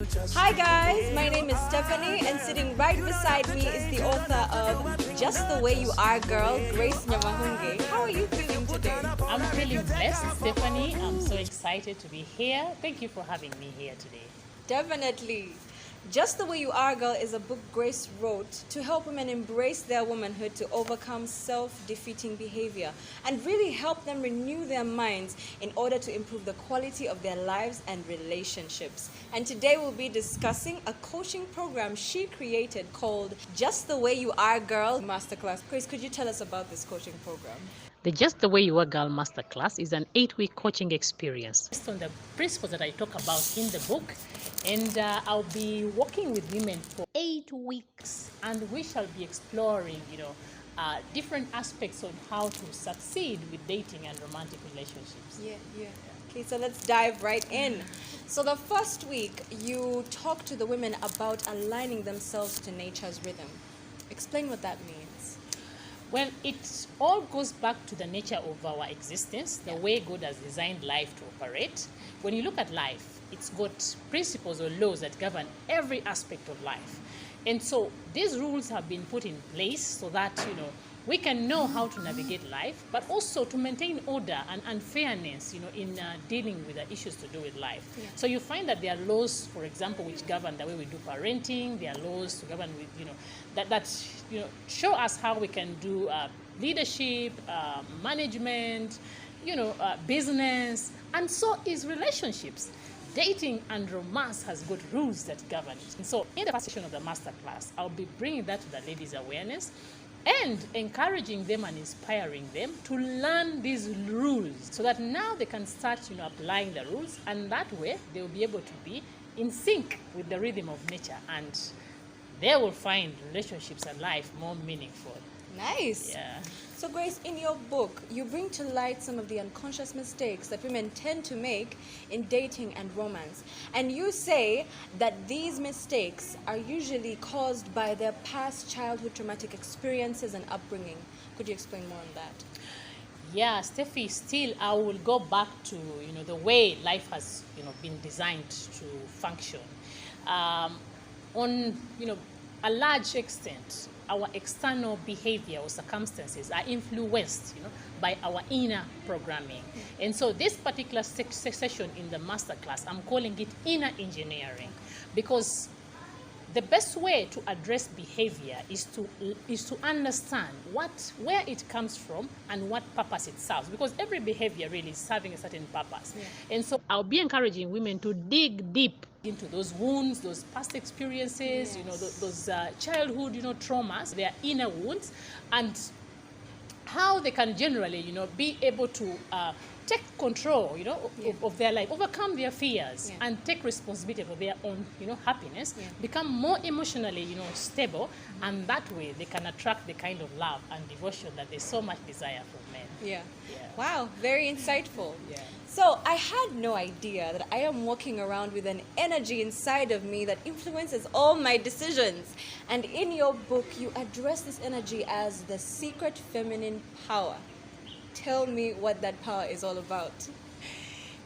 Hi guys, my name is Stephanie and sitting right beside me is the author of Just the Way You Are Girl, Grace Nyamahunge. How are you feeling today? I'm feeling blessed, Stephanie. I'm so excited to be here. Thank you for having me here today. Definitely. Just the Way You Are Girl is a book Grace wrote to help women embrace their womanhood to overcome self-defeating behavior and really help them renew their minds in order to improve the quality of their lives and relationships. And today we'll be discussing a coaching program she created called Just the Way You Are Girl Masterclass. Grace, could you tell us about this coaching program? The Just the Way You Are Girl Masterclass is an 8-week coaching experience based on the principles that I talk about in the book. And I'll be working with women for 8 weeks, and we shall be exploring, different aspects on how to succeed with dating and romantic relationships. Yeah. Okay, so let's dive right in. So the first week, you talk to the women about aligning themselves to nature's rhythm. Explain what that means. Well, it all goes back to the nature of our existence, the way God has designed life to operate. When you look at life, it's got principles or laws that govern every aspect of life. And so these rules have been put in place so that, we can know how to navigate life, but also to maintain order and fairness, in dealing with the issues to do with life. Yeah. So you find that there are laws, for example, which govern the way we do parenting. There are laws to govern with, that show us how we can do leadership, management, business, and so is relationships. Dating and romance has got rules that govern it. And so in the first session of the masterclass, I'll be bringing that to the ladies' awareness and encouraging them and inspiring them to learn these rules so that now they can start applying the rules, and that way they will be able to be in sync with the rhythm of nature, and they will find relationships and life more meaningful. Nice. Yeah. So Grace, in your book, you bring to light some of the unconscious mistakes that women tend to make in dating and romance. And you say that these mistakes are usually caused by their past childhood traumatic experiences and upbringing. Could you explain more on that? Yeah, Steffi, still I will go back to the way life has been designed to function. On a large extent, our external behavior or circumstances are influenced by our inner programming. And so this particular session in the masterclass, I'm calling it inner engineering, because the best way to address behavior is to understand where it comes from and what purpose it serves, because every behavior really is serving a certain purpose. Yeah. And so I'll be encouraging women to dig deep into those wounds, those past experiences, yes. Those childhood traumas, their inner wounds, and how they can generally be able to take control of their life, overcome their fears, and take responsibility for their own happiness, become more emotionally stable, and that way they can attract the kind of love and devotion that they so much desire from men. Yeah. Wow, very insightful. Yeah. So I had no idea that I am walking around with an energy inside of me that influences all my decisions. And in your book, you address this energy as the secret feminine power. Tell me what that power is all about.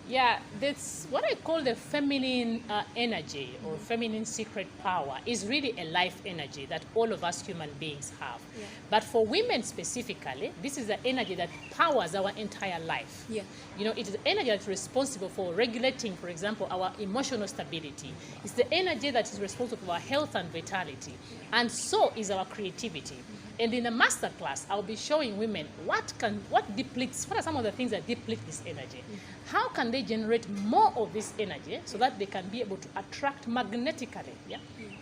Yeah, that's what I call the feminine energy, or feminine secret power. Is really a life energy that all of us human beings have. Yeah. But for women specifically, this is the energy that powers our entire life. Yeah. It is the energy that's responsible for regulating, for example, our emotional stability. It's the energy that is responsible for our health and vitality. And so is our creativity. And in the masterclass, I'll be showing women what are some of the things that deplete this energy. How can they generate more of this energy so that they can be able to attract magnetically,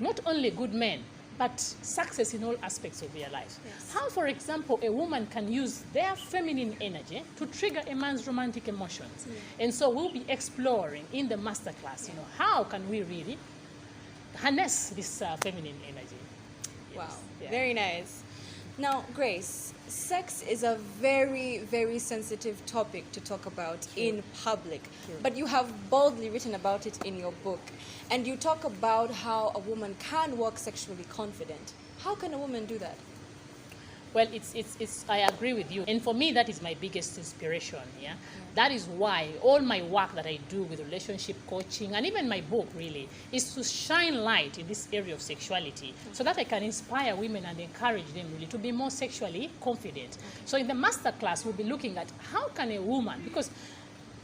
not only good men, but success in all aspects of their life. Yes. How, for example, a woman can use their feminine energy to trigger a man's romantic emotions. And so we'll be exploring in the masterclass, how can we really harness this feminine energy. Yes. Wow, very nice. Now, Grace, sex is a very, very sensitive topic to talk about in public, but you have boldly written about it in your book, and you talk about how a woman can walk sexually confident. How can a woman do that? Well, I agree with you. And for me, that is my biggest inspiration, yeah? That is why all my work that I do with relationship coaching and even my book really is to shine light in this area of sexuality so that I can inspire women and encourage them really to be more sexually confident. So in the masterclass, we'll be looking at how can a woman, because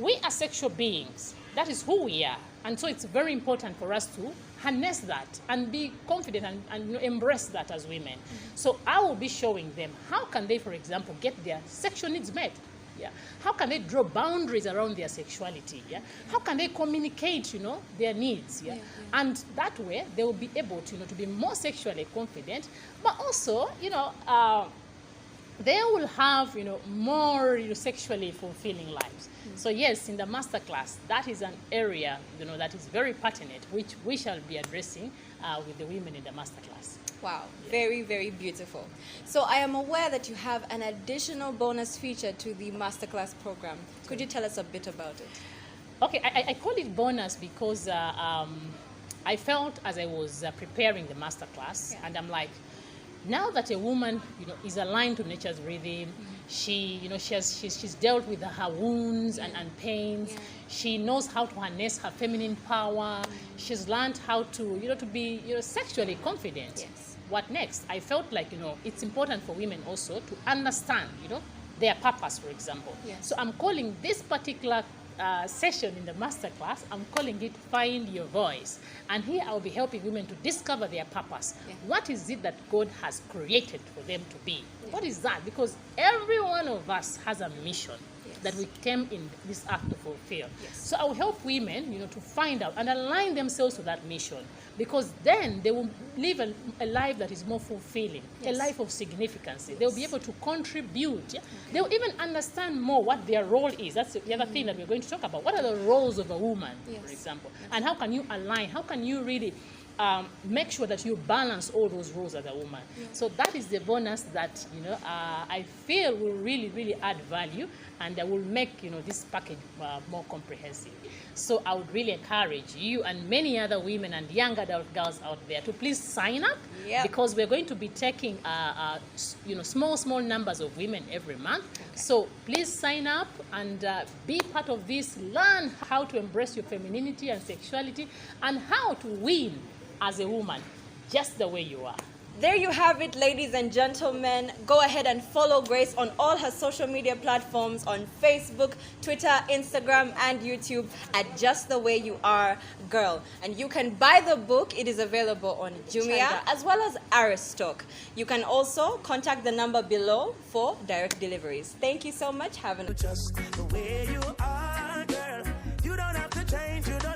we are sexual beings, that is who we are. And so it's very important for us to harness that and be confident and embrace that as women. So I will be showing them how can they, for example, get their sexual needs met. Yeah. How can they draw boundaries around their sexuality? Yeah. How can they communicate, their needs? Yeah. And that way they will be able to, to be more sexually confident, but also, they will have, more sexually fulfilling lives. So yes, in the masterclass, that is an area, that is very pertinent, which we shall be addressing with the women in the masterclass. Wow, very, very beautiful. So I am aware that you have an additional bonus feature to the masterclass program. Could you tell us a bit about it? Okay, I call it bonus because I felt as I was preparing the masterclass, and I'm like, now that a woman, is aligned to nature's rhythm, she's dealt with her wounds and pains. She knows how to harness her feminine power. She's learned how to, to be, sexually confident. Yes. What next? I felt like, it's important for women also to understand, their purpose, for example. Yes. So I'm calling this particular session in the masterclass, I'm calling it Find Your Voice. And here I'll be helping women to discover their purpose. Yeah. What is it that God has created for them to be? Yeah. What is that? Because every one of us has a mission that we came in this earth to fulfill. Yes. So I'll help women, to find out and align themselves to that mission, because then they will live a life that is more fulfilling, a life of significance. They'll be able to contribute. Yeah? They'll even understand more what their role is. That's the other thing that we're going to talk about. What are the roles of a woman, for example? And how can you align? How can you really make sure that you balance all those roles as a woman? So that is the bonus that I feel will really, really add value, and that will make this package more comprehensive. So I would really encourage you and many other women and young adult girls out there to please sign up, because we're going to be taking small numbers of women every month. So please sign up and be part of this. Learn how to embrace your femininity and sexuality, and how to win as a woman, just the way you are. There you have it, ladies and gentlemen. Go ahead and follow Grace on all her social media platforms, on Facebook, Twitter, Instagram, and YouTube at Just the Way You Are Girl. And you can buy the book. It is available on Jumia as well as Aristoc. You can also contact the number below for direct deliveries. Thank you so much. Have an Just the way you are, girl. You don't have to change. You don't